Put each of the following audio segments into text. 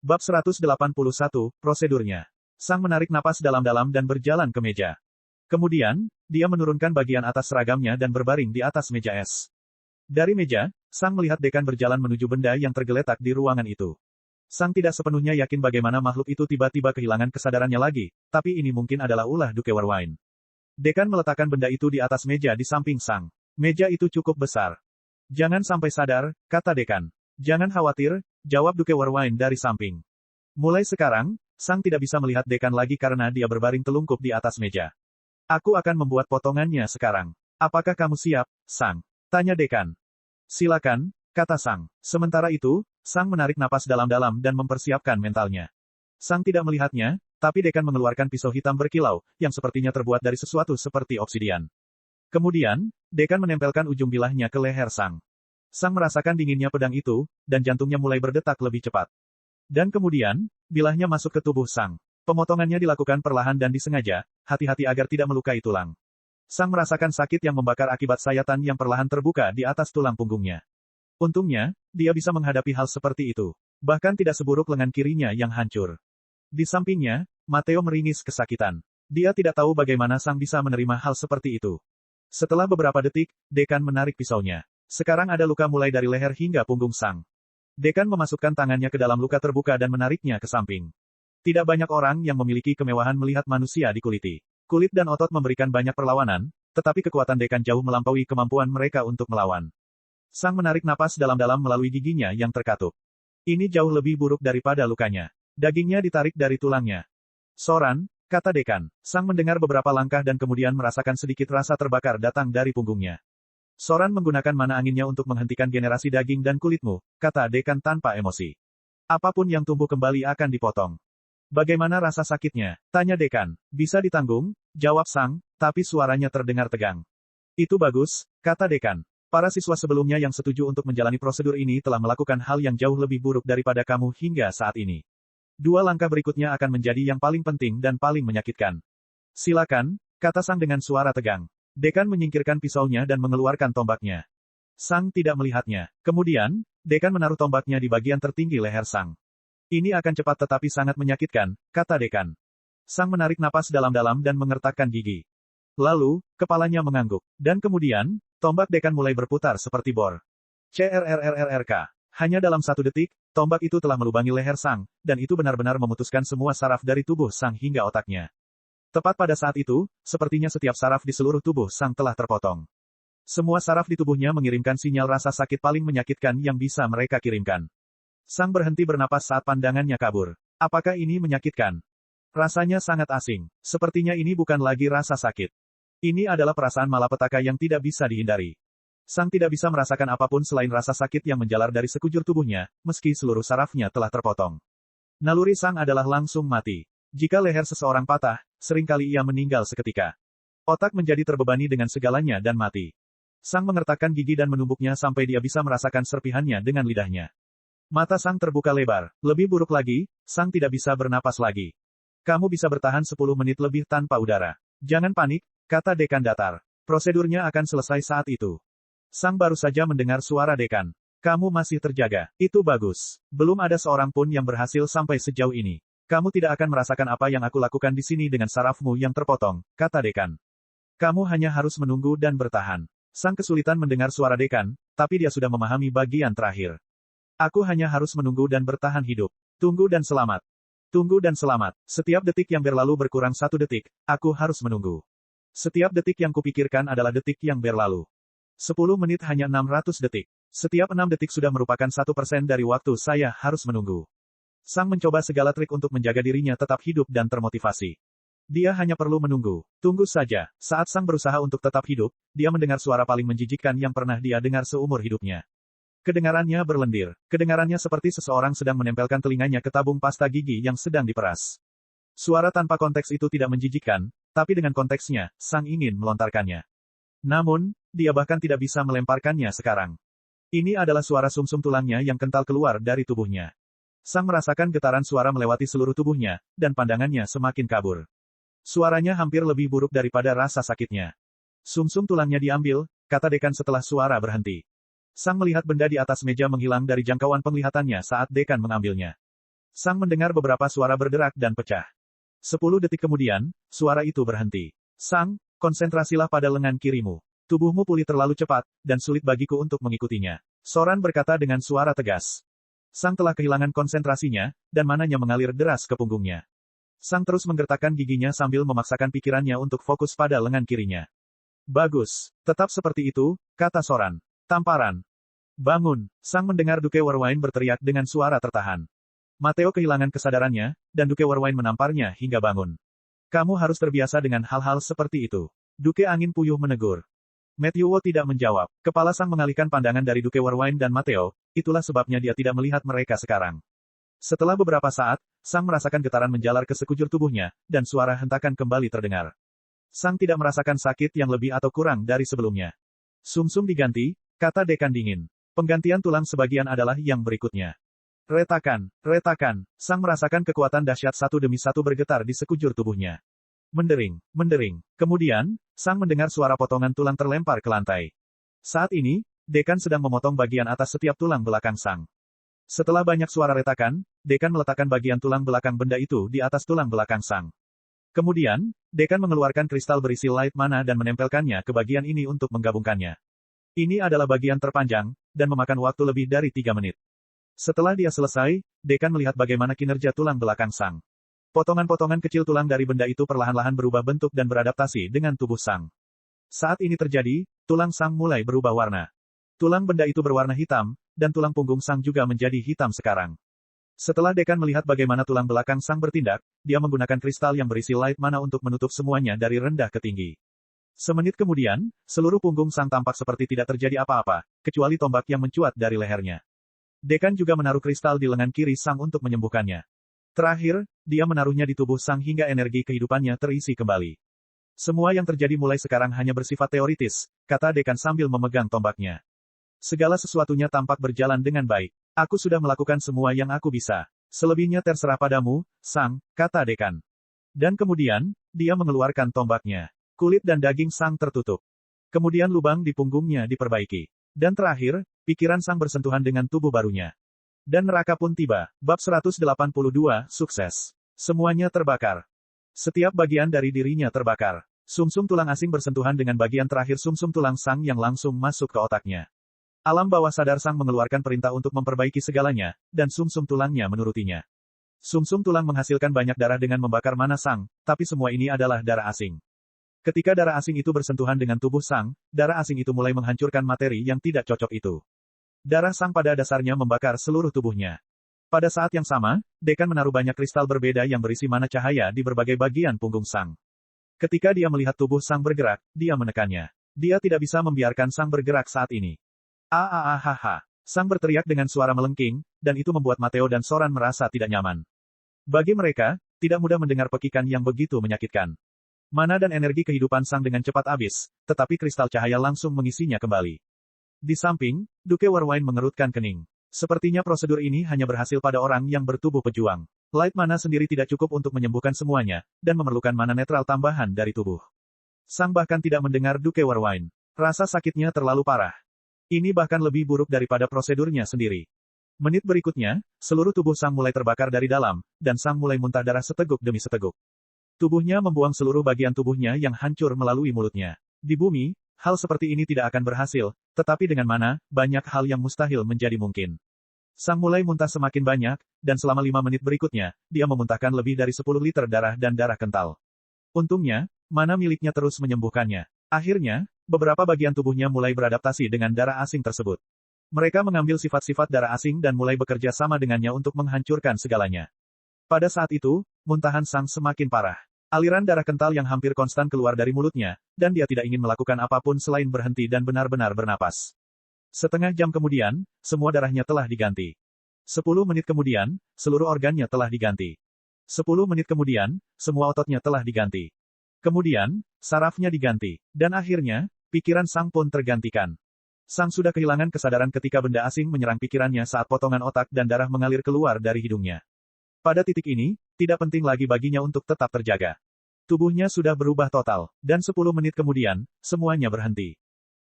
Bab 181, Prosedurnya. Sang menarik napas dalam-dalam dan berjalan ke meja. Kemudian, dia menurunkan bagian atas seragamnya dan berbaring di atas meja es. Dari meja, Sang melihat dekan berjalan menuju benda yang tergeletak di ruangan itu. Sang tidak sepenuhnya yakin bagaimana makhluk itu tiba-tiba kehilangan kesadarannya lagi, tapi ini mungkin adalah ulah Duke Warwine. Dekan meletakkan benda itu di atas meja di samping Sang. Meja itu cukup besar. Jangan sampai sadar, kata dekan. Jangan khawatir, jawab Duke Warwine dari samping. Mulai sekarang, Sang tidak bisa melihat dekan lagi karena dia berbaring telungkup di atas meja. Aku akan membuat potongannya sekarang. Apakah kamu siap, Sang? Tanya dekan. Silakan, kata Sang. Sementara itu, Sang menarik napas dalam-dalam dan mempersiapkan mentalnya. Sang tidak melihatnya, tapi dekan mengeluarkan pisau hitam berkilau, yang sepertinya terbuat dari sesuatu seperti obsidian. Kemudian, dekan menempelkan ujung bilahnya ke leher Sang. Sang merasakan dinginnya pedang itu, dan jantungnya mulai berdetak lebih cepat. Dan kemudian, bilahnya masuk ke tubuh Sang. Pemotongannya dilakukan perlahan dan disengaja, hati-hati agar tidak melukai tulang. Sang merasakan sakit yang membakar akibat sayatan yang perlahan terbuka di atas tulang punggungnya. Untungnya, dia bisa menghadapi hal seperti itu. Bahkan tidak seburuk lengan kirinya yang hancur. Di sampingnya, Matteo meringis kesakitan. Dia tidak tahu bagaimana Sang bisa menerima hal seperti itu. Setelah beberapa detik, dekan menarik pisaunya. Sekarang ada luka mulai dari leher hingga punggung Sang. Dekan memasukkan tangannya ke dalam luka terbuka dan menariknya ke samping. Tidak banyak orang yang memiliki kemewahan melihat manusia dikuliti. Kulit dan otot memberikan banyak perlawanan, tetapi kekuatan dekan jauh melampaui kemampuan mereka untuk melawan. Sang menarik napas dalam-dalam melalui giginya yang terkatup. Ini jauh lebih buruk daripada lukanya. Dagingnya ditarik dari tulangnya. Soran, kata dekan. Sang mendengar beberapa langkah dan kemudian merasakan sedikit rasa terbakar datang dari punggungnya. Soran menggunakan mana anginnya untuk menghentikan generasi daging dan kulitmu, kata dekan tanpa emosi. Apapun yang tumbuh kembali akan dipotong. Bagaimana rasa sakitnya? Tanya dekan. Bisa ditanggung, jawab Sang, tapi suaranya terdengar tegang. Itu bagus, kata dekan. Para siswa sebelumnya yang setuju untuk menjalani prosedur ini telah melakukan hal yang jauh lebih buruk daripada kamu hingga saat ini. Dua langkah berikutnya akan menjadi yang paling penting dan paling menyakitkan. Silakan, kata Sang dengan suara tegang. Dekan menyingkirkan pisaunya dan mengeluarkan tombaknya. Sang tidak melihatnya. Kemudian, dekan menaruh tombaknya di bagian tertinggi leher Sang. Ini akan cepat tetapi sangat menyakitkan, kata dekan. Sang menarik napas dalam-dalam dan mengertakkan gigi. Lalu, kepalanya mengangguk. Dan kemudian, tombak dekan mulai berputar seperti bor. CRRRRK. Hanya dalam 1 detik, tombak itu telah melubangi leher Sang, dan itu benar-benar memutuskan semua saraf dari tubuh Sang hingga otaknya. Tepat pada saat itu, sepertinya setiap saraf di seluruh tubuh Sang telah terpotong. Semua saraf di tubuhnya mengirimkan sinyal rasa sakit paling menyakitkan yang bisa mereka kirimkan. Sang berhenti bernapas saat pandangannya kabur. Apakah ini menyakitkan? Rasanya sangat asing. Sepertinya ini bukan lagi rasa sakit. Ini adalah perasaan malapetaka yang tidak bisa dihindari. Sang tidak bisa merasakan apapun selain rasa sakit yang menjalar dari sekujur tubuhnya, meski seluruh sarafnya telah terpotong. Naluri Sang adalah langsung mati. Jika leher seseorang patah, seringkali ia meninggal seketika. Otak menjadi terbebani dengan segalanya dan mati. Sang mengertakkan gigi dan menumbuknya sampai dia bisa merasakan serpihannya dengan lidahnya. Mata Sang terbuka lebar. Lebih buruk lagi, Sang tidak bisa bernapas lagi. Kamu bisa bertahan 10 menit lebih tanpa udara. Jangan panik, kata dekan datar. Prosedurnya akan selesai saat itu. Sang baru saja mendengar suara dekan. Kamu masih terjaga. Itu bagus. Belum ada seorang pun yang berhasil sampai sejauh ini. Kamu tidak akan merasakan apa yang aku lakukan di sini dengan sarafmu yang terpotong, kata dekan. Kamu hanya harus menunggu dan bertahan. Sang kesulitan mendengar suara dekan, tapi dia sudah memahami bagian terakhir. Aku hanya harus menunggu dan bertahan hidup. Tunggu dan selamat. Tunggu dan selamat. Setiap detik yang berlalu berkurang 1 detik, aku harus menunggu. Setiap detik yang kupikirkan adalah detik yang berlalu. 10 menit hanya 600 detik. Setiap 6 detik sudah merupakan 1% dari waktu saya harus menunggu. Sang mencoba segala trik untuk menjaga dirinya tetap hidup dan termotivasi. Dia hanya perlu menunggu. Tunggu saja. Saat Sang berusaha untuk tetap hidup, dia mendengar suara paling menjijikkan yang pernah dia dengar seumur hidupnya. Kedengarannya berlendir. Kedengarannya seperti seseorang sedang menempelkan telinganya ke tabung pasta gigi yang sedang diperas. Suara tanpa konteks itu tidak menjijikkan, tapi dengan konteksnya, Sang ingin melontarkannya. Namun, dia bahkan tidak bisa melemparkannya sekarang. Ini adalah suara sumsum tulangnya yang kental keluar dari tubuhnya. Sang merasakan getaran suara melewati seluruh tubuhnya, dan pandangannya semakin kabur. Suaranya hampir lebih buruk daripada rasa sakitnya. Sumsum tulangnya diambil, kata dekan setelah suara berhenti. Sang melihat benda di atas meja menghilang dari jangkauan penglihatannya saat dekan mengambilnya. Sang mendengar beberapa suara berderak dan pecah. 10 detik kemudian, suara itu berhenti. Sang, konsentrasilah pada lengan kirimu. Tubuhmu pulih terlalu cepat, dan sulit bagiku untuk mengikutinya. Soran berkata dengan suara tegas. Sang telah kehilangan konsentrasinya, dan mananya mengalir deras ke punggungnya. Sang terus menggertakkan giginya sambil memaksakan pikirannya untuk fokus pada lengan kirinya. Bagus. Tetap seperti itu, kata Soran. Tamparan. Bangun. Sang mendengar Duke Warwine berteriak dengan suara tertahan. Mateo kehilangan kesadarannya, dan Duke Warwine menamparnya hingga bangun. Kamu harus terbiasa dengan hal-hal seperti itu. Duke Angin Puyuh menegur. Matthew Wu tidak menjawab. Kepala Sang mengalihkan pandangan dari Duke Warwine dan Mateo, itulah sebabnya dia tidak melihat mereka sekarang. Setelah beberapa saat, Sang merasakan getaran menjalar ke sekujur tubuhnya, dan suara hentakan kembali terdengar. Sang tidak merasakan sakit yang lebih atau kurang dari sebelumnya. Sumsum diganti, kata dekan dingin. Penggantian tulang sebagian adalah yang berikutnya. Retakan, retakan. Sang merasakan kekuatan dahsyat satu demi satu bergetar di sekujur tubuhnya. Mendering, mendering. Kemudian, Sang mendengar suara potongan tulang terlempar ke lantai. Saat ini, dekan sedang memotong bagian atas setiap tulang belakang Sang. Setelah banyak suara retakan, dekan meletakkan bagian tulang belakang benda itu di atas tulang belakang Sang. Kemudian, dekan mengeluarkan kristal berisi light mana dan menempelkannya ke bagian ini untuk menggabungkannya. Ini adalah bagian terpanjang, dan memakan waktu lebih dari 3 menit. Setelah dia selesai, dekan melihat bagaimana kinerja tulang belakang Sang. Potongan-potongan kecil tulang dari benda itu perlahan-lahan berubah bentuk dan beradaptasi dengan tubuh Sang. Saat ini terjadi, tulang Sang mulai berubah warna. Tulang benda itu berwarna hitam, dan tulang punggung Sang juga menjadi hitam sekarang. Setelah dekan melihat bagaimana tulang belakang Sang bertindak, dia menggunakan kristal yang berisi light mana untuk menutup semuanya dari rendah ke tinggi. Semenit kemudian, seluruh punggung Sang tampak seperti tidak terjadi apa-apa, kecuali tombak yang mencuat dari lehernya. Dekan juga menaruh kristal di lengan kiri Sang untuk menyembuhkannya. Terakhir, dia menaruhnya di tubuh Sang hingga energi kehidupannya terisi kembali. Semua yang terjadi mulai sekarang hanya bersifat teoritis, kata dekan sambil memegang tombaknya. Segala sesuatunya tampak berjalan dengan baik. Aku sudah melakukan semua yang aku bisa. Selebihnya terserah padamu, Sang, kata dekan. Dan kemudian, dia mengeluarkan tombaknya. Kulit dan daging Sang tertutup. Kemudian lubang di punggungnya diperbaiki. Dan terakhir, pikiran Sang bersentuhan dengan tubuh barunya. Dan neraka pun tiba. Bab 182, sukses. Semuanya terbakar. Setiap bagian dari dirinya terbakar. Sumsum tulang asing bersentuhan dengan bagian terakhir sumsum tulang Sang yang langsung masuk ke otaknya. Alam bawah sadar Sang mengeluarkan perintah untuk memperbaiki segalanya, dan sumsum tulangnya menurutinya. Sumsum tulang menghasilkan banyak darah dengan membakar mana Sang, tapi semua ini adalah darah asing. Ketika darah asing itu bersentuhan dengan tubuh Sang, darah asing itu mulai menghancurkan materi yang tidak cocok itu. Darah Sang pada dasarnya membakar seluruh tubuhnya. Pada saat yang sama, dekan menaruh banyak kristal berbeda yang berisi mana cahaya di berbagai bagian punggung Sang. Ketika dia melihat tubuh Sang bergerak, dia menekannya. Dia tidak bisa membiarkan Sang bergerak saat ini. Sang berteriak dengan suara melengking, dan itu membuat Mateo dan Soran merasa tidak nyaman. Bagi mereka, tidak mudah mendengar pekikan yang begitu menyakitkan. Mana dan energi kehidupan Sang dengan cepat habis, tetapi kristal cahaya langsung mengisinya kembali. Di samping, Duke Warwine mengerutkan kening. Sepertinya prosedur ini hanya berhasil pada orang yang bertubuh pejuang. Light mana sendiri tidak cukup untuk menyembuhkan semuanya, dan memerlukan mana netral tambahan dari tubuh. Sang bahkan tidak mendengar Duke Warwine. Rasa sakitnya terlalu parah. Ini bahkan lebih buruk daripada prosedurnya sendiri. Menit berikutnya, seluruh tubuh Sang mulai terbakar dari dalam, dan Sang mulai muntah darah seteguk demi seteguk. Tubuhnya membuang seluruh bagian tubuhnya yang hancur melalui mulutnya. Di bumi, hal seperti ini tidak akan berhasil, tetapi dengan mana, banyak hal yang mustahil menjadi mungkin. Sang mulai muntah semakin banyak, dan selama 5 menit berikutnya, dia memuntahkan lebih dari 10 liter darah dan darah kental. Untungnya, mana miliknya terus menyembuhkannya. Akhirnya, beberapa bagian tubuhnya mulai beradaptasi dengan darah asing tersebut. Mereka mengambil sifat-sifat darah asing dan mulai bekerja sama dengannya untuk menghancurkan segalanya. Pada saat itu, muntahan Sang semakin parah. Aliran darah kental yang hampir konstan keluar dari mulutnya, dan dia tidak ingin melakukan apapun selain berhenti dan benar-benar bernapas. Setengah jam kemudian, semua darahnya telah diganti. 10 menit kemudian, seluruh organnya telah diganti. 10 menit kemudian, semua ototnya telah diganti. Kemudian, sarafnya diganti. Dan akhirnya, pikiran Sang pun tergantikan. Sang sudah kehilangan kesadaran ketika benda asing menyerang pikirannya saat potongan otak dan darah mengalir keluar dari hidungnya. Pada titik ini, tidak penting lagi baginya untuk tetap terjaga. Tubuhnya sudah berubah total, dan 10 menit kemudian, semuanya berhenti.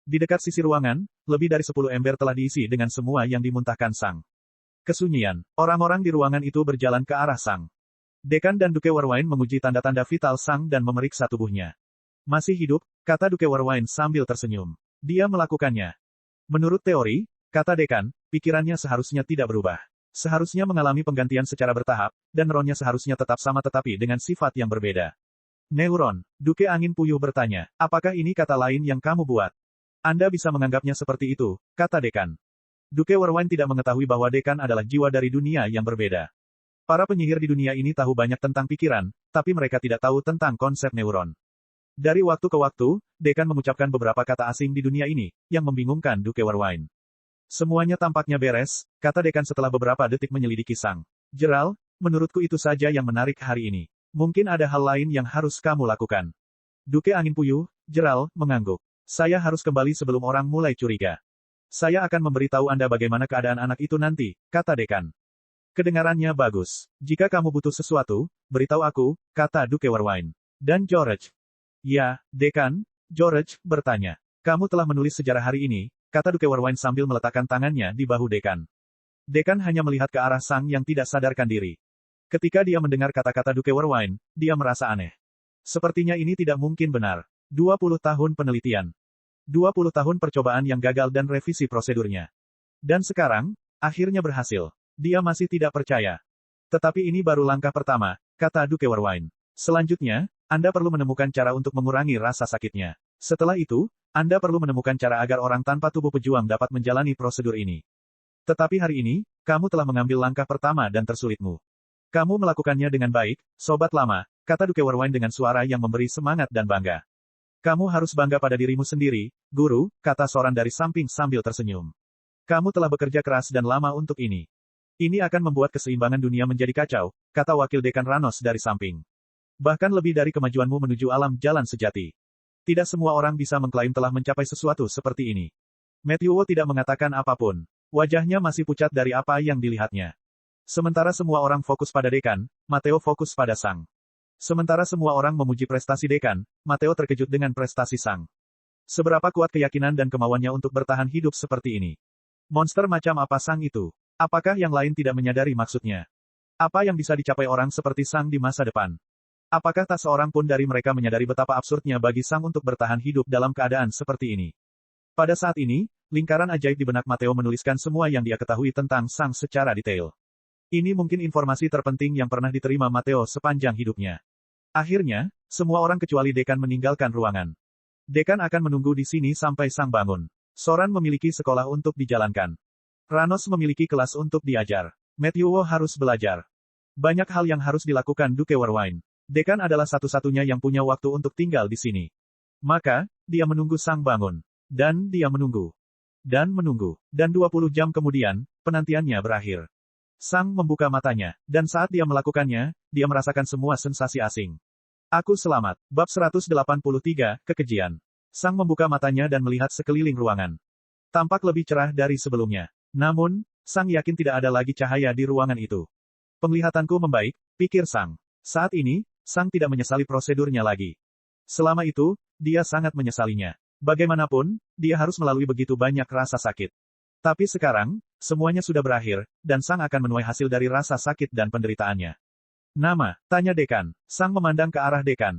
Di dekat sisi ruangan, lebih dari 10 ember telah diisi dengan semua yang dimuntahkan Sang. Kesunyian. Orang-orang di ruangan itu berjalan ke arah Sang. Dekan dan Duke Warwine menguji tanda-tanda vital Sang dan memeriksa tubuhnya. Masih hidup, kata Duke Warwine sambil tersenyum. Dia melakukannya. Menurut teori, kata Dekan, pikirannya seharusnya tidak berubah. Seharusnya mengalami penggantian secara bertahap, dan neuronnya seharusnya tetap sama tetapi dengan sifat yang berbeda. Neuron, Duke Angin Puyuh bertanya, apakah ini kata lain yang kamu buat? Anda bisa menganggapnya seperti itu, kata Dekan. Duke Warwine tidak mengetahui bahwa Dekan adalah jiwa dari dunia yang berbeda. Para penyihir di dunia ini tahu banyak tentang pikiran, tapi mereka tidak tahu tentang konsep neuron. Dari waktu ke waktu, Dekan mengucapkan beberapa kata asing di dunia ini, yang membingungkan Duke Warwine. Semuanya tampaknya beres, kata Dekan setelah beberapa detik menyelidiki Sang. Gerald, menurutku itu saja yang menarik hari ini. Mungkin ada hal lain yang harus kamu lakukan. Duke Angin Puyuh, Gerald, mengangguk. Saya harus kembali sebelum orang mulai curiga. Saya akan memberitahu Anda bagaimana keadaan anak itu nanti, kata Dekan. Kedengarannya bagus. Jika kamu butuh sesuatu, beritahu aku, kata Duke Warwine. Dan George. Ya, Dekan, George bertanya. Kamu telah menulis sejarah hari ini, kata Duke Warwine sambil meletakkan tangannya di bahu Dekan. Dekan hanya melihat ke arah Sang yang tidak sadarkan diri. Ketika dia mendengar kata-kata Duke Warwine, dia merasa aneh. Sepertinya ini tidak mungkin benar. 20 tahun penelitian. 20 tahun percobaan yang gagal dan revisi prosedurnya. Dan sekarang, akhirnya berhasil. Dia masih tidak percaya. Tetapi ini baru langkah pertama, kata Duke Warwine. Selanjutnya, Anda perlu menemukan cara untuk mengurangi rasa sakitnya. Setelah itu, Anda perlu menemukan cara agar orang tanpa tubuh pejuang dapat menjalani prosedur ini. Tetapi hari ini, kamu telah mengambil langkah pertama dan tersulitmu. Kamu melakukannya dengan baik, sobat lama, kata Duke Warwine dengan suara yang memberi semangat dan bangga. Kamu harus bangga pada dirimu sendiri, guru, kata Soran dari samping sambil tersenyum. Kamu telah bekerja keras dan lama untuk ini. Ini akan membuat keseimbangan dunia menjadi kacau, kata Wakil Dekan Ranos dari samping. Bahkan lebih dari kemajuanmu menuju alam jalan sejati. Tidak semua orang bisa mengklaim telah mencapai sesuatu seperti ini. Matthew Wu tidak mengatakan apapun. Wajahnya masih pucat dari apa yang dilihatnya. Sementara semua orang fokus pada Dekan, Matteo fokus pada Sang. Sementara semua orang memuji prestasi Dekan, Matteo terkejut dengan prestasi Sang. Seberapa kuat keyakinan dan kemauannya untuk bertahan hidup seperti ini? Monster macam apa Sang itu? Apakah yang lain tidak menyadari maksudnya? Apa yang bisa dicapai orang seperti Sang di masa depan? Apakah tak seorang pun dari mereka menyadari betapa absurdnya bagi Sang untuk bertahan hidup dalam keadaan seperti ini? Pada saat ini, lingkaran ajaib di benak Matteo menuliskan semua yang dia ketahui tentang Sang secara detail. Ini mungkin informasi terpenting yang pernah diterima Matteo sepanjang hidupnya. Akhirnya, semua orang kecuali Dekan meninggalkan ruangan. Dekan akan menunggu di sini sampai Sang bangun. Soran memiliki sekolah untuk dijalankan. Ranos memiliki kelas untuk diajar. Matthew Wu harus belajar. Banyak hal yang harus dilakukan Duke Warwine. Dekan adalah satu-satunya yang punya waktu untuk tinggal di sini. Maka, dia menunggu Sang bangun. Dan dia menunggu. Dan menunggu. Dan 20 jam kemudian, penantiannya berakhir. Sang membuka matanya, dan saat dia melakukannya, dia merasakan semua sensasi asing. Aku selamat. Bab 183, Kekejian. Sang membuka matanya dan melihat sekeliling ruangan. Tampak lebih cerah dari sebelumnya. Namun, Sang yakin tidak ada lagi cahaya di ruangan itu. Penglihatanku membaik, pikir Sang. Saat ini, Sang tidak menyesali prosedurnya lagi. Selama itu, dia sangat menyesalinya. Bagaimanapun, dia harus melalui begitu banyak rasa sakit. Tapi sekarang, semuanya sudah berakhir, dan Sang akan menuai hasil dari rasa sakit dan penderitaannya. Nama, tanya Dekan. Sang memandang ke arah Dekan.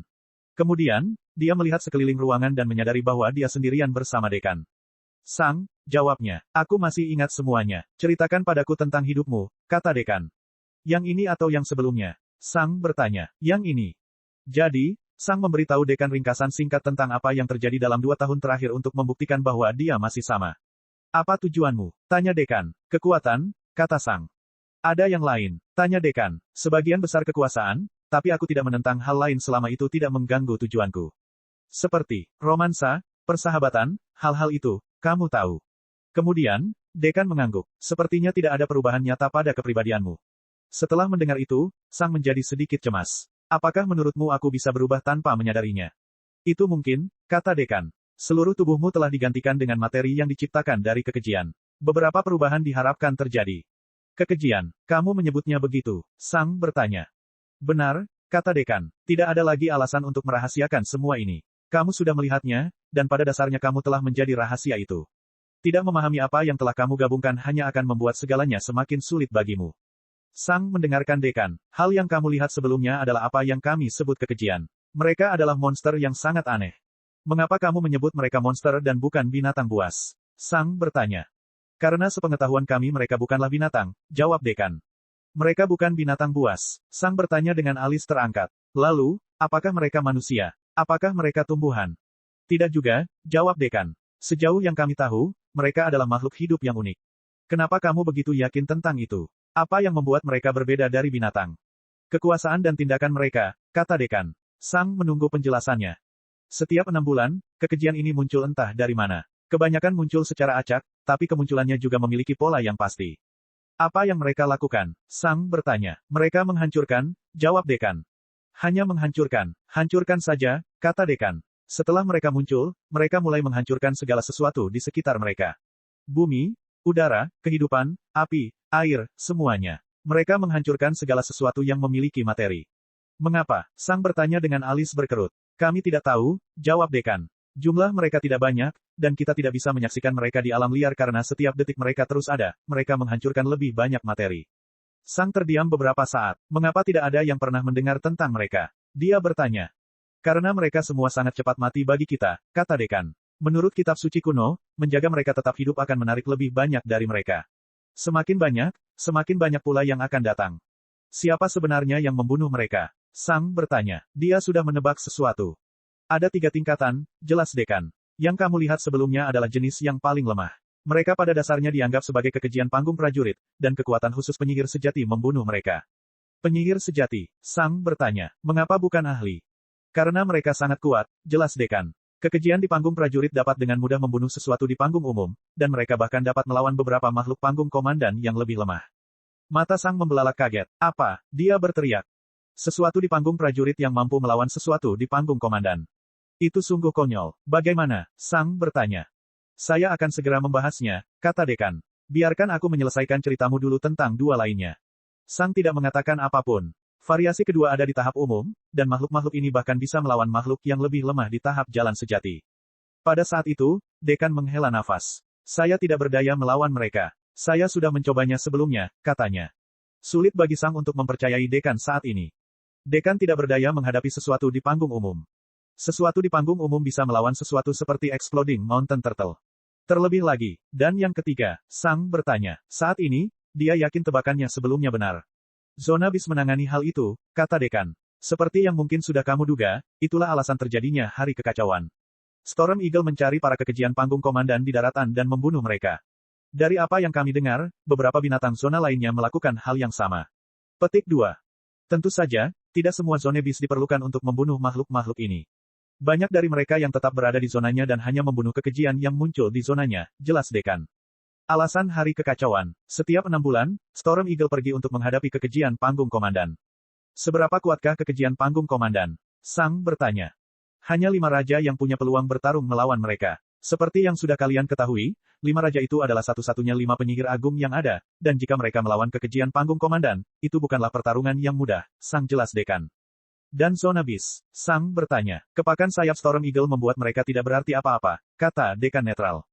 Kemudian, dia melihat sekeliling ruangan dan menyadari bahwa dia sendirian bersama Dekan. Sang, jawabnya, aku masih ingat semuanya. Ceritakan padaku tentang hidupmu, kata Dekan. Yang ini atau yang sebelumnya? Sang bertanya, yang ini. Jadi, Sang memberitahu Dekan ringkasan singkat tentang apa yang terjadi dalam 2 tahun terakhir untuk membuktikan bahwa dia masih sama. Apa tujuanmu? Tanya Dekan. Kekuatan, kata Sang. Ada yang lain? Tanya Dekan. Sebagian besar kekuasaan, tapi aku tidak menentang hal lain selama itu tidak mengganggu tujuanku. Seperti romansa, persahabatan, hal-hal itu, kamu tahu. Kemudian, Dekan mengangguk. Sepertinya tidak ada perubahan nyata pada kepribadianmu. Setelah mendengar itu, Sang menjadi sedikit cemas. Apakah menurutmu aku bisa berubah tanpa menyadarinya? Itu mungkin, kata Dekan. Seluruh tubuhmu telah digantikan dengan materi yang diciptakan dari kekejian. Beberapa perubahan diharapkan terjadi. Kekejian, kamu menyebutnya begitu? Sang bertanya. Benar, kata Dekan. Tidak ada lagi alasan untuk merahasiakan semua ini. Kamu sudah melihatnya, dan pada dasarnya kamu telah menjadi rahasia itu. Tidak memahami apa yang telah kamu gabungkan hanya akan membuat segalanya semakin sulit bagimu. Sang mendengarkan dekan. Hal yang kamu lihat sebelumnya adalah apa yang kami sebut kekejian. Mereka adalah monster yang sangat aneh. Mengapa kamu menyebut mereka monster dan bukan binatang buas? Sang bertanya. Karena sepengetahuan kami mereka bukanlah binatang, jawab dekan. Mereka bukan binatang buas. Sang bertanya dengan alis terangkat. Lalu, apakah mereka manusia? Apakah mereka tumbuhan? Tidak juga, jawab dekan. Sejauh yang kami tahu, mereka adalah makhluk hidup yang unik. Kenapa kamu begitu yakin tentang itu? Apa yang membuat mereka berbeda dari binatang? Kekuasaan dan tindakan mereka, kata dekan. Sang menunggu penjelasannya. Setiap 6 bulan, kekejian ini muncul entah dari mana. Kebanyakan muncul secara acak, tapi kemunculannya juga memiliki pola yang pasti. Apa yang mereka lakukan? Sang bertanya. Mereka menghancurkan, jawab dekan. Hanya menghancurkan. Hancurkan saja, kata dekan. Setelah mereka muncul, mereka mulai menghancurkan segala sesuatu di sekitar mereka. Bumi, udara, kehidupan, api, air, semuanya. Mereka menghancurkan segala sesuatu yang memiliki materi. Mengapa? Sang bertanya dengan alis berkerut. Kami tidak tahu, jawab dekan. Jumlah mereka tidak banyak, dan kita tidak bisa menyaksikan mereka di alam liar karena setiap detik mereka terus ada, mereka menghancurkan lebih banyak materi. Sang terdiam beberapa saat. Mengapa tidak ada yang pernah mendengar tentang mereka? Dia bertanya. Karena mereka semua sangat cepat mati bagi kita, kata dekan. Menurut kitab suci kuno, menjaga mereka tetap hidup akan menarik lebih banyak dari mereka. Semakin banyak pula yang akan datang. Siapa sebenarnya yang membunuh mereka? Sang bertanya. Dia sudah menebak sesuatu. Ada 3 tingkatan, jelas dekan. Yang kamu lihat sebelumnya adalah jenis yang paling lemah. Mereka pada dasarnya dianggap sebagai kekejian panggung prajurit, dan kekuatan khusus penyihir sejati membunuh mereka. Penyihir sejati, Sang bertanya. Mengapa bukan ahli? Karena mereka sangat kuat, jelas dekan. Kekejian di panggung prajurit dapat dengan mudah membunuh sesuatu di panggung umum, dan mereka bahkan dapat melawan beberapa makhluk panggung komandan yang lebih lemah. Mata Sang membelalak kaget. Apa? Dia berteriak. Sesuatu di panggung prajurit yang mampu melawan sesuatu di panggung komandan. Itu sungguh konyol. Bagaimana? Sang bertanya. Saya akan segera membahasnya, kata dekan. Biarkan aku menyelesaikan ceritamu dulu tentang 2 lainnya. Sang tidak mengatakan apapun. Variasi kedua ada di tahap umum, dan makhluk-makhluk ini bahkan bisa melawan makhluk yang lebih lemah di tahap jalan sejati. Pada saat itu, dekan menghela nafas. Saya tidak berdaya melawan mereka. Saya sudah mencobanya sebelumnya, katanya. Sulit bagi Sang untuk mempercayai dekan saat ini. Dekan tidak berdaya menghadapi sesuatu di panggung umum. Sesuatu di panggung umum bisa melawan sesuatu seperti Exploding Mountain Turtle. Terlebih lagi, dan yang ketiga, Sang bertanya. Saat ini, dia yakin tebakannya sebelumnya benar. Zona bis menangani hal itu, kata dekan. Seperti yang mungkin sudah kamu duga, itulah alasan terjadinya hari kekacauan. Storm Eagle mencari para kekejian panggung komandan di daratan dan membunuh mereka. Dari apa yang kami dengar, beberapa binatang zona lainnya melakukan hal yang sama. Petik 2. Tentu saja, tidak semua zona bis diperlukan untuk membunuh makhluk-makhluk ini. Banyak dari mereka yang tetap berada di zonanya dan hanya membunuh kekejian yang muncul di zonanya, jelas dekan. Alasan hari kekacauan. Setiap 6 bulan, Storm Eagle pergi untuk menghadapi kekejian panggung komandan. Seberapa kuatkah kekejian panggung komandan? Sang bertanya. Hanya 5 raja yang punya peluang bertarung melawan mereka. Seperti yang sudah kalian ketahui, 5 raja itu adalah satu-satunya 5 penyihir agung yang ada, dan jika mereka melawan kekejian panggung komandan, itu bukanlah pertarungan yang mudah, Sang jelas dekan. Dan zona bis, Sang bertanya. Kepakan sayap Storm Eagle membuat mereka tidak berarti apa-apa, kata dekan netral.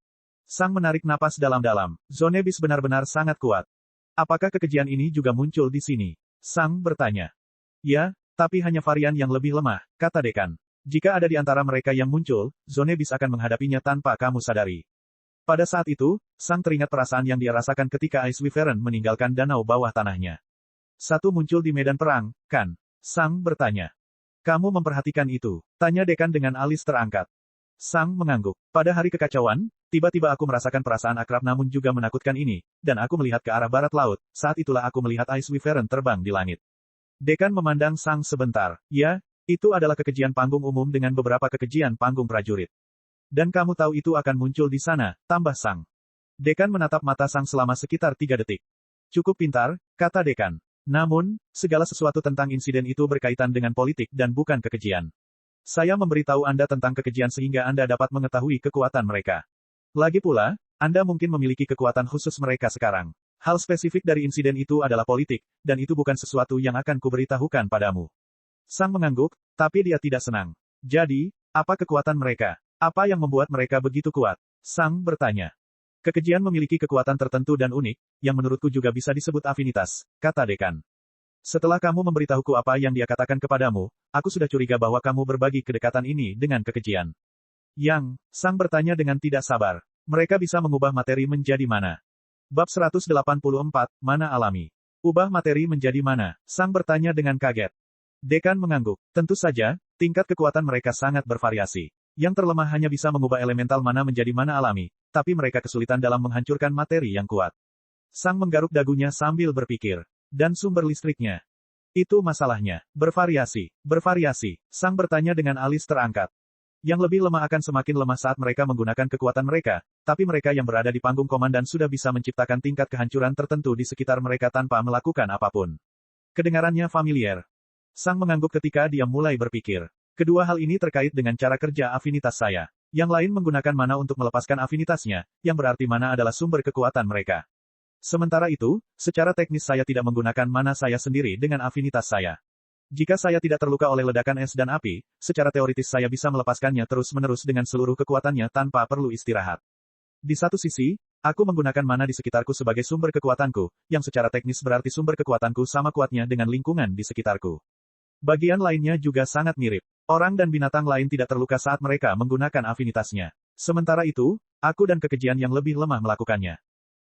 Sang menarik napas dalam-dalam. Zona bis benar-benar sangat kuat. Apakah kekejian ini juga muncul di sini? Sang bertanya. Ya, tapi hanya varian yang lebih lemah, kata dekan. Jika ada di antara mereka yang muncul, zona bis akan menghadapinya tanpa kamu sadari. Pada saat itu, Sang teringat perasaan yang dia rasakan ketika Ice Wyvern meninggalkan danau bawah tanahnya. Satu muncul di medan perang, kan? Sang bertanya. Kamu memperhatikan itu? Tanya dekan dengan alis terangkat. Sang mengangguk. Pada hari kekacauan, tiba-tiba aku merasakan perasaan akrab namun juga menakutkan ini, dan aku melihat ke arah barat laut, saat itulah aku melihat Ice Wyvern terbang di langit. Dekan memandang Sang sebentar. Ya, itu adalah kekejian panggung umum dengan beberapa kekejian panggung prajurit. Dan kamu tahu itu akan muncul di sana, tambah Sang. Dekan menatap mata Sang selama sekitar 3 detik. Cukup pintar, kata dekan. Namun, segala sesuatu tentang insiden itu berkaitan dengan politik dan bukan kekejian. Saya memberitahu Anda tentang kekejian sehingga Anda dapat mengetahui kekuatan mereka. Lagi pula, Anda mungkin memiliki kekuatan khusus mereka sekarang. Hal spesifik dari insiden itu adalah politik, dan itu bukan sesuatu yang akan kuberitahukan padamu. Sang mengangguk, tapi dia tidak senang. Jadi, apa kekuatan mereka? Apa yang membuat mereka begitu kuat? Sang bertanya. Kekejian memiliki kekuatan tertentu dan unik, yang menurutku juga bisa disebut afinitas, kata dekan. Setelah kamu memberitahuku apa yang dia katakan kepadamu, aku sudah curiga bahwa kamu berbagi kedekatan ini dengan kekejian. Yang, Sang bertanya dengan tidak sabar. Mereka bisa mengubah materi menjadi mana? Bab 184, Mana Alami. Ubah materi menjadi mana? Sang bertanya dengan kaget. Dekan mengangguk. Tentu saja, tingkat kekuatan mereka sangat bervariasi. Yang terlemah hanya bisa mengubah elemental mana menjadi mana alami, tapi mereka kesulitan dalam menghancurkan materi yang kuat. Sang menggaruk dagunya sambil berpikir. Dan sumber listriknya. Itu masalahnya. Bervariasi. Bervariasi. Sang bertanya dengan alis terangkat. Yang lebih lemah akan semakin lemah saat mereka menggunakan kekuatan mereka, tapi mereka yang berada di panggung komandan sudah bisa menciptakan tingkat kehancuran tertentu di sekitar mereka tanpa melakukan apapun. Kedengarannya familiar. Sang mengangguk ketika dia mulai berpikir. Kedua hal ini terkait dengan cara kerja afinitas saya. Yang lain menggunakan mana untuk melepaskan afinitasnya, yang berarti mana adalah sumber kekuatan mereka. Sementara itu, secara teknis saya tidak menggunakan mana saya sendiri dengan afinitas saya. Jika saya tidak terluka oleh ledakan es dan api, secara teoritis saya bisa melepaskannya terus-menerus dengan seluruh kekuatannya tanpa perlu istirahat. Di satu sisi, aku menggunakan mana di sekitarku sebagai sumber kekuatanku, yang secara teknis berarti sumber kekuatanku sama kuatnya dengan lingkungan di sekitarku. Bagian lainnya juga sangat mirip. Orang dan binatang lain tidak terluka saat mereka menggunakan afinitasnya. Sementara itu, aku dan kekejian yang lebih lemah melakukannya.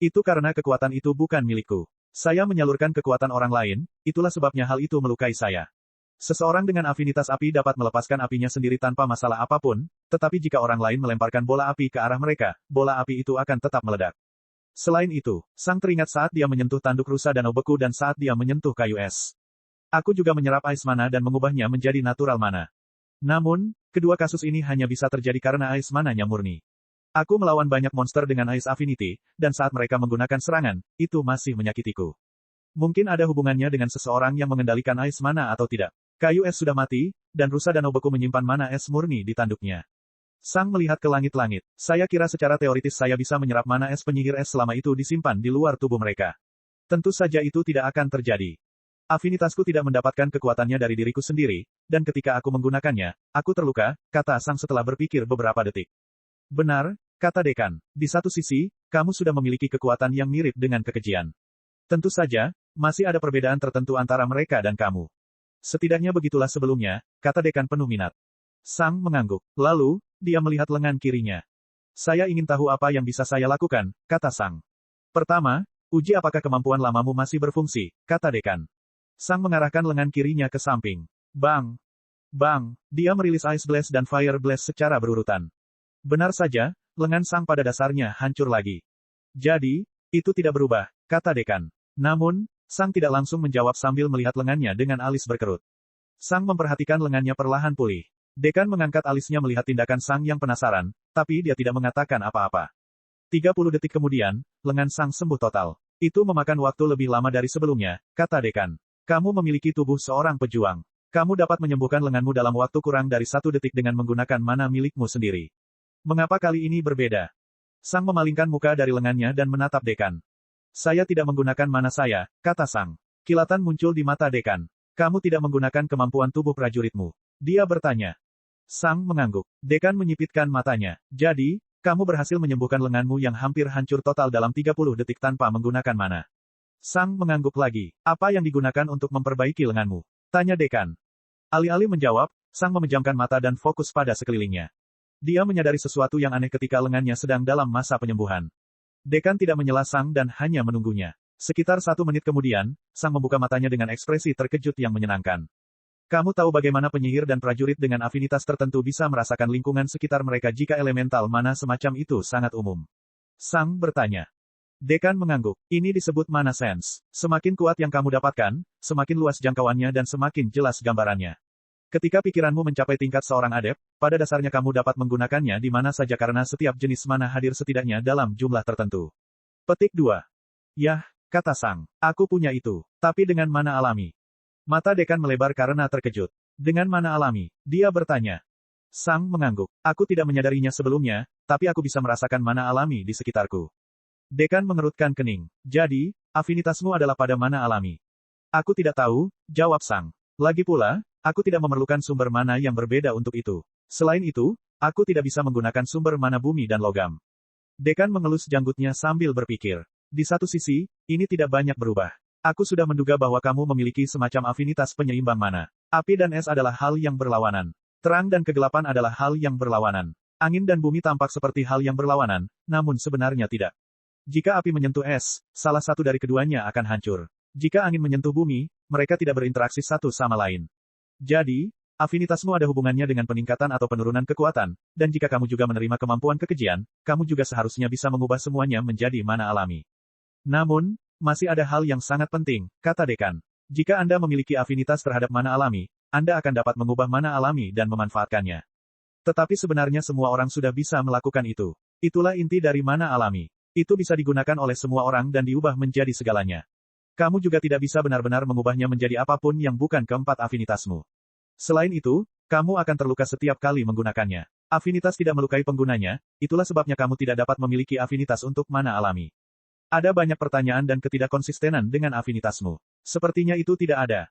Itu karena kekuatan itu bukan milikku. Saya menyalurkan kekuatan orang lain, itulah sebabnya hal itu melukai saya. Seseorang dengan afinitas api dapat melepaskan apinya sendiri tanpa masalah apapun, tetapi jika orang lain melemparkan bola api ke arah mereka, bola api itu akan tetap meledak. Selain itu, Sang teringat saat dia menyentuh tanduk rusa danau beku dan saat dia menyentuh kayu es. Aku juga menyerap ais mana dan mengubahnya menjadi natural mana. Namun, kedua kasus ini hanya bisa terjadi karena ais mananya murni. Aku melawan banyak monster dengan ais affinity, dan saat mereka menggunakan serangan, itu masih menyakitiku. Mungkin ada hubungannya dengan seseorang yang mengendalikan ais mana atau tidak. Kayu es sudah mati, dan rusa danau beku menyimpan mana es murni di tanduknya. Sang melihat ke langit-langit. Saya kira secara teoritis saya bisa menyerap mana es penyihir es selama itu disimpan di luar tubuh mereka. Tentu saja itu tidak akan terjadi. Afinitasku tidak mendapatkan kekuatannya dari diriku sendiri, dan ketika aku menggunakannya, aku terluka, kata Sang setelah berpikir beberapa detik. Benar, kata dekan. Di satu sisi, kamu sudah memiliki kekuatan yang mirip dengan kekejian. Tentu saja, masih ada perbedaan tertentu antara mereka dan kamu. Setidaknya begitulah sebelumnya, kata dekan penuh minat. Sang mengangguk. Lalu, dia melihat lengan kirinya. Saya ingin tahu apa yang bisa saya lakukan, kata Sang. Pertama, uji apakah kemampuan lamamu masih berfungsi, kata dekan. Sang mengarahkan lengan kirinya ke samping. Bang! Bang! Dia merilis Ice Blast dan Fire Blast secara berurutan. Benar saja, lengan Sang pada dasarnya hancur lagi. Jadi, itu tidak berubah, kata dekan. Namun, Sang tidak langsung menjawab sambil melihat lengannya dengan alis berkerut. Sang memperhatikan lengannya perlahan pulih. Dekan mengangkat alisnya melihat tindakan Sang yang penasaran, tapi dia tidak mengatakan apa-apa. 30 detik kemudian, lengan Sang sembuh total. Itu memakan waktu lebih lama dari sebelumnya, kata dekan. Kamu memiliki tubuh seorang pejuang. Kamu dapat menyembuhkan lenganmu dalam waktu kurang dari 1 detik dengan menggunakan mana milikmu sendiri. Mengapa kali ini berbeda? Sang memalingkan muka dari lengannya dan menatap dekan. Saya tidak menggunakan mana saya, kata Sang. Kilatan muncul di mata dekan. Kamu tidak menggunakan kemampuan tubuh prajuritmu. Dia bertanya. Sang mengangguk. Dekan menyipitkan matanya. Jadi, kamu berhasil menyembuhkan lenganmu yang hampir hancur total dalam 30 detik tanpa menggunakan mana. Sang mengangguk lagi. Apa yang digunakan untuk memperbaiki lenganmu? Tanya dekan. Alih-alih menjawab, Sang memejamkan mata dan fokus pada sekelilingnya. Dia menyadari sesuatu yang aneh ketika lengannya sedang dalam masa penyembuhan. Dekan tidak menyela Sang dan hanya menunggunya. Sekitar 1 menit kemudian, Sang membuka matanya dengan ekspresi terkejut yang menyenangkan. Kamu tahu bagaimana penyihir dan prajurit dengan afinitas tertentu bisa merasakan lingkungan sekitar mereka jika elemental mana semacam itu sangat umum? Sang bertanya. Dekan mengangguk. Ini disebut mana sense. Semakin kuat yang kamu dapatkan, semakin luas jangkauannya dan semakin jelas gambarannya. Ketika pikiranmu mencapai tingkat seorang adept, pada dasarnya kamu dapat menggunakannya di mana saja karena setiap jenis mana hadir setidaknya dalam jumlah tertentu. Petik 2. Yah, kata Sang. Aku punya itu. Tapi dengan mana alami. Mata dekan melebar karena terkejut. Dengan mana alami? Dia bertanya. Sang mengangguk. Aku tidak menyadarinya sebelumnya, tapi aku bisa merasakan mana alami di sekitarku. Dekan mengerutkan kening. Jadi, afinitasmu adalah pada mana alami. Aku tidak tahu, jawab Sang. Lagi pula, aku tidak memerlukan sumber mana yang berbeda untuk itu. Selain itu, aku tidak bisa menggunakan sumber mana bumi dan logam. Dekan mengelus janggutnya sambil berpikir. Di satu sisi, ini tidak banyak berubah. Aku sudah menduga bahwa kamu memiliki semacam afinitas penyeimbang mana. Api dan es adalah hal yang berlawanan. Terang dan kegelapan adalah hal yang berlawanan. Angin dan bumi tampak seperti hal yang berlawanan, namun sebenarnya tidak. Jika api menyentuh es, salah satu dari keduanya akan hancur. Jika angin menyentuh bumi, mereka tidak berinteraksi satu sama lain. Jadi, afinitasmu ada hubungannya dengan peningkatan atau penurunan kekuatan, dan jika kamu juga menerima kemampuan kekejian, kamu juga seharusnya bisa mengubah semuanya menjadi mana alami. Namun, masih ada hal yang sangat penting, kata Dekan. Jika Anda memiliki afinitas terhadap mana alami, Anda akan dapat mengubah mana alami dan memanfaatkannya. Tetapi sebenarnya semua orang sudah bisa melakukan itu. Itulah inti dari mana alami. Itu bisa digunakan oleh semua orang dan diubah menjadi segalanya. Kamu juga tidak bisa benar-benar mengubahnya menjadi apapun yang bukan keempat afinitasmu. Selain itu, kamu akan terluka setiap kali menggunakannya. Afinitas tidak melukai penggunanya, itulah sebabnya kamu tidak dapat memiliki afinitas untuk mana alami. Ada banyak pertanyaan dan ketidakkonsistenan dengan afinitasmu. Sepertinya itu tidak ada.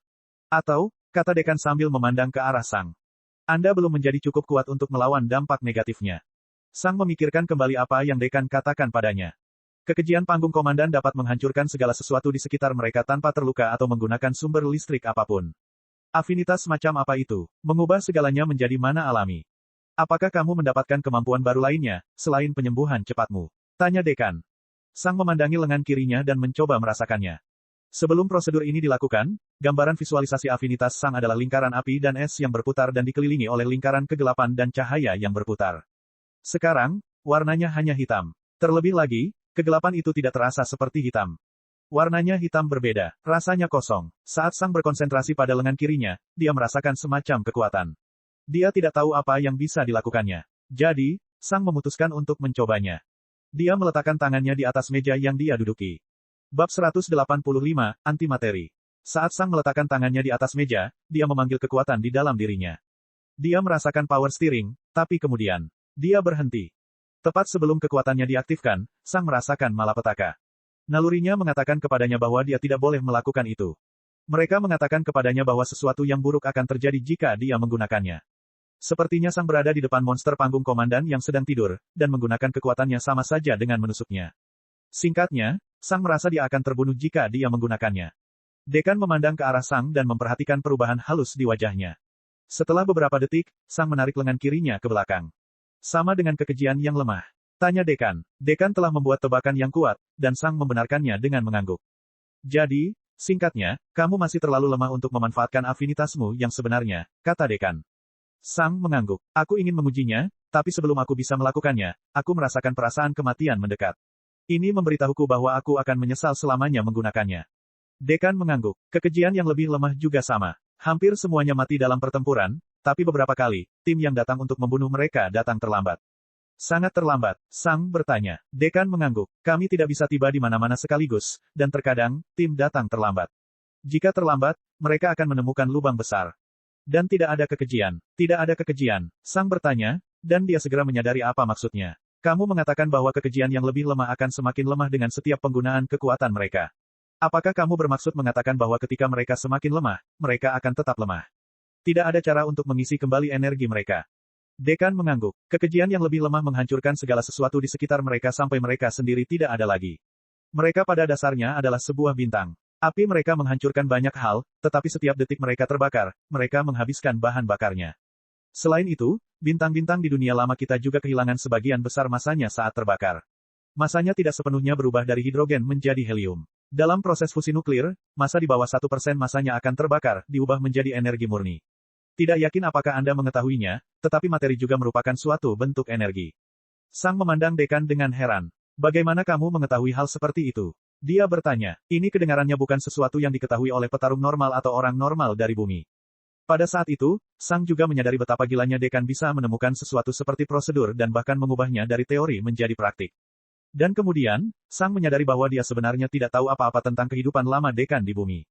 Atau, kata Dekan sambil memandang ke arah Sang. Anda belum menjadi cukup kuat untuk melawan dampak negatifnya. Sang memikirkan kembali apa yang Dekan katakan padanya. Kekejian panggung komandan dapat menghancurkan segala sesuatu di sekitar mereka tanpa terluka atau menggunakan sumber listrik apapun. Afinitas macam apa itu? Mengubah segalanya menjadi mana alami. Apakah kamu mendapatkan kemampuan baru lainnya, selain penyembuhan cepatmu? Tanya Dekan. Sang memandangi lengan kirinya dan mencoba merasakannya. Sebelum prosedur ini dilakukan, gambaran visualisasi afinitas Sang adalah lingkaran api dan es yang berputar dan dikelilingi oleh lingkaran kegelapan dan cahaya yang berputar. Sekarang, warnanya hanya hitam. Terlebih lagi, kegelapan itu tidak terasa seperti hitam. Warnanya hitam berbeda, rasanya kosong. Saat Sang berkonsentrasi pada lengan kirinya, dia merasakan semacam kekuatan. Dia tidak tahu apa yang bisa dilakukannya. Jadi, Sang memutuskan untuk mencobanya. Dia meletakkan tangannya di atas meja yang dia duduki. Bab 185, Antimateri. Saat Sang meletakkan tangannya di atas meja, dia memanggil kekuatan di dalam dirinya. Dia merasakan power steering, tapi kemudian, dia berhenti. Tepat sebelum kekuatannya diaktifkan, Sang merasakan malapetaka. Nalurinya mengatakan kepadanya bahwa dia tidak boleh melakukan itu. Mereka mengatakan kepadanya bahwa sesuatu yang buruk akan terjadi jika dia menggunakannya. Sepertinya Sang berada di depan monster panggung komandan yang sedang tidur, dan menggunakan kekuatannya sama saja dengan menusuknya. Singkatnya, Sang merasa dia akan terbunuh jika dia menggunakannya. Dekan memandang ke arah Sang dan memperhatikan perubahan halus di wajahnya. Setelah beberapa detik, Sang menarik lengan kirinya ke belakang. Sama dengan kekejian yang lemah. Tanya Dekan. Dekan telah membuat tebakan yang kuat, dan Sang membenarkannya dengan mengangguk. Jadi, singkatnya, kamu masih terlalu lemah untuk memanfaatkan afinitasmu yang sebenarnya, kata Dekan. Sang mengangguk. Aku ingin mengujinya, tapi sebelum aku bisa melakukannya, aku merasakan perasaan kematian mendekat. Ini memberitahuku bahwa aku akan menyesal selamanya menggunakannya. Dekan mengangguk. Kekejian yang lebih lemah juga sama. Hampir semuanya mati dalam pertempuran, tapi beberapa kali, tim yang datang untuk membunuh mereka datang terlambat. Sangat terlambat, Sang bertanya. Dekan mengangguk. Kami tidak bisa tiba di mana-mana sekaligus, dan terkadang, tim datang terlambat. Jika terlambat, mereka akan menemukan lubang besar. Dan tidak ada kekejian. Tidak ada kekejian, Sang bertanya, dan dia segera menyadari apa maksudnya. Kamu mengatakan bahwa kekejian yang lebih lemah akan semakin lemah dengan setiap penggunaan kekuatan mereka. Apakah kamu bermaksud mengatakan bahwa ketika mereka semakin lemah, mereka akan tetap lemah? Tidak ada cara untuk mengisi kembali energi mereka. Dekan mengangguk. Kekejian yang lebih lemah menghancurkan segala sesuatu di sekitar mereka sampai mereka sendiri tidak ada lagi. Mereka pada dasarnya adalah sebuah bintang. Api mereka menghancurkan banyak hal, tetapi setiap detik mereka terbakar, mereka menghabiskan bahan bakarnya. Selain itu, bintang-bintang di dunia lama kita juga kehilangan sebagian besar masanya saat terbakar. Masanya tidak sepenuhnya berubah dari hidrogen menjadi helium. Dalam proses fusi nuklir, massa di bawah 1% masanya akan terbakar, diubah menjadi energi murni. Tidak yakin apakah Anda mengetahuinya, tetapi materi juga merupakan suatu bentuk energi. Sang memandang Dekan dengan heran. Bagaimana kamu mengetahui hal seperti itu? Dia bertanya. Ini kedengarannya bukan sesuatu yang diketahui oleh petarung normal atau orang normal dari bumi. Pada saat itu, Sang juga menyadari betapa gilanya Dekan bisa menemukan sesuatu seperti prosedur dan bahkan mengubahnya dari teori menjadi praktik. Dan kemudian, Sang menyadari bahwa dia sebenarnya tidak tahu apa-apa tentang kehidupan lama Dekan di bumi.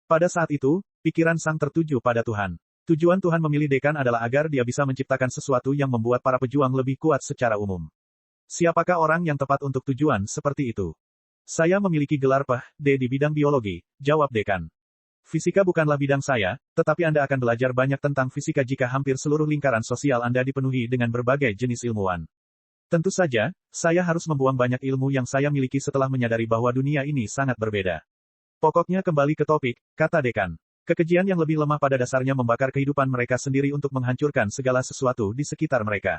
Pada saat itu, pikiran Sang tertuju pada Tuhan. Tujuan Tuhan memilih Dekan adalah agar dia bisa menciptakan sesuatu yang membuat para pejuang lebih kuat secara umum. Siapakah orang yang tepat untuk tujuan seperti itu? Saya memiliki gelar Ph.D. di bidang biologi, jawab Dekan. Fisika bukanlah bidang saya, tetapi Anda akan belajar banyak tentang fisika jika hampir seluruh lingkaran sosial Anda dipenuhi dengan berbagai jenis ilmuwan. Tentu saja, saya harus membuang banyak ilmu yang saya miliki setelah menyadari bahwa dunia ini sangat berbeda. Pokoknya kembali ke topik, kata dekan. Kekejian yang lebih lemah pada dasarnya membakar kehidupan mereka sendiri untuk menghancurkan segala sesuatu di sekitar mereka.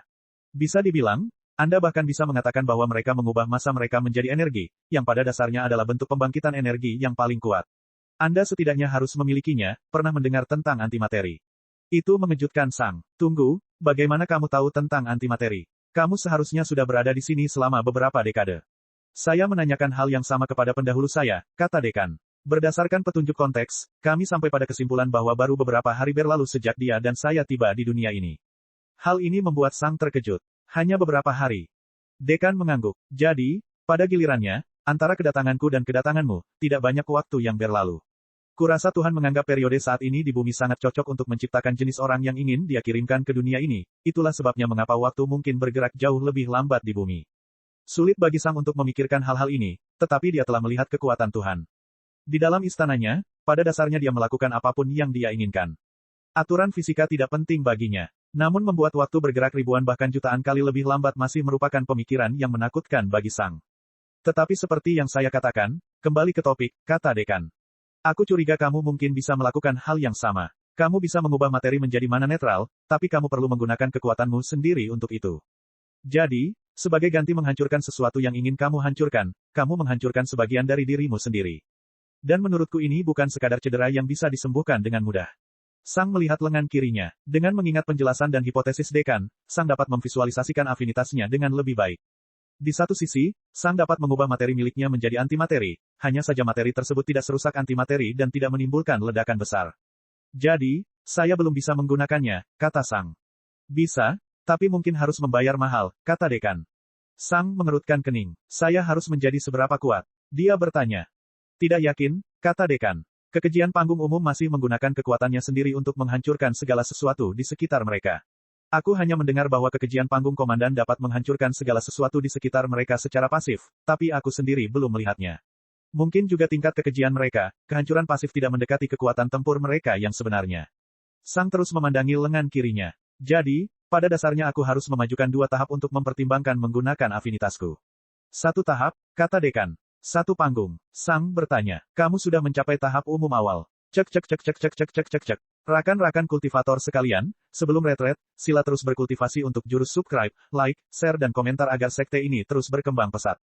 Bisa dibilang, Anda bahkan bisa mengatakan bahwa mereka mengubah massa mereka menjadi energi, yang pada dasarnya adalah bentuk pembangkitan energi yang paling kuat. Anda setidaknya harus memilikinya, pernah mendengar tentang antimateri. Itu mengejutkan Sang. Tunggu, bagaimana kamu tahu tentang antimateri? Kamu seharusnya sudah berada di sini selama beberapa dekade. Saya menanyakan hal yang sama kepada pendahulu saya, kata dekan. Berdasarkan petunjuk konteks, kami sampai pada kesimpulan bahwa baru beberapa hari berlalu sejak dia dan saya tiba di dunia ini. Hal ini membuat Sang terkejut. Hanya beberapa hari. Dekan mengangguk. Jadi, pada gilirannya, antara kedatanganku dan kedatanganmu, tidak banyak waktu yang berlalu. Kurasa Tuhan menganggap periode saat ini di bumi sangat cocok untuk menciptakan jenis orang yang ingin dia kirimkan ke dunia ini. Itulah sebabnya mengapa waktu mungkin bergerak jauh lebih lambat di bumi. Sulit bagi Sang untuk memikirkan hal-hal ini, tetapi dia telah melihat kekuatan Tuhan. Di dalam istananya, pada dasarnya dia melakukan apapun yang dia inginkan. Aturan fisika tidak penting baginya. Namun membuat waktu bergerak ribuan bahkan jutaan kali lebih lambat masih merupakan pemikiran yang menakutkan bagi Sang. Tetapi seperti yang saya katakan, kembali ke topik, kata dekan. Aku curiga kamu mungkin bisa melakukan hal yang sama. Kamu bisa mengubah materi menjadi mana netral, tapi kamu perlu menggunakan kekuatanmu sendiri untuk itu. Jadi, sebagai ganti menghancurkan sesuatu yang ingin kamu hancurkan, kamu menghancurkan sebagian dari dirimu sendiri. Dan menurutku ini bukan sekadar cedera yang bisa disembuhkan dengan mudah. Sang melihat lengan kirinya. Dengan mengingat penjelasan dan hipotesis dekan, Sang dapat memvisualisasikan afinitasnya dengan lebih baik. Di satu sisi, Sang dapat mengubah materi miliknya menjadi antimateri, hanya saja materi tersebut tidak serusak antimateri dan tidak menimbulkan ledakan besar. Jadi, saya belum bisa menggunakannya, kata Sang. Bisa, tapi mungkin harus membayar mahal, kata dekan. Sang mengerutkan kening. Saya harus menjadi seberapa kuat? Dia bertanya. Tidak yakin, kata dekan. Kekejian panggung umum masih menggunakan kekuatannya sendiri untuk menghancurkan segala sesuatu di sekitar mereka. Aku hanya mendengar bahwa kekejian panggung komandan dapat menghancurkan segala sesuatu di sekitar mereka secara pasif, tapi aku sendiri belum melihatnya. Mungkin juga tingkat kekejian mereka, kehancuran pasif tidak mendekati kekuatan tempur mereka yang sebenarnya. Sang terus memandangi lengan kirinya. Jadi, pada dasarnya aku harus memajukan 2 tahap untuk mempertimbangkan menggunakan afinitasku. 1 tahap, kata dekan. 1 panggung. Sang bertanya, kamu sudah mencapai tahap umum awal. Cek. Rakan-rakan kultivator sekalian, sebelum retret, sila terus berkultivasi untuk jurus subscribe, like, share dan komentar agar sekte ini terus berkembang pesat.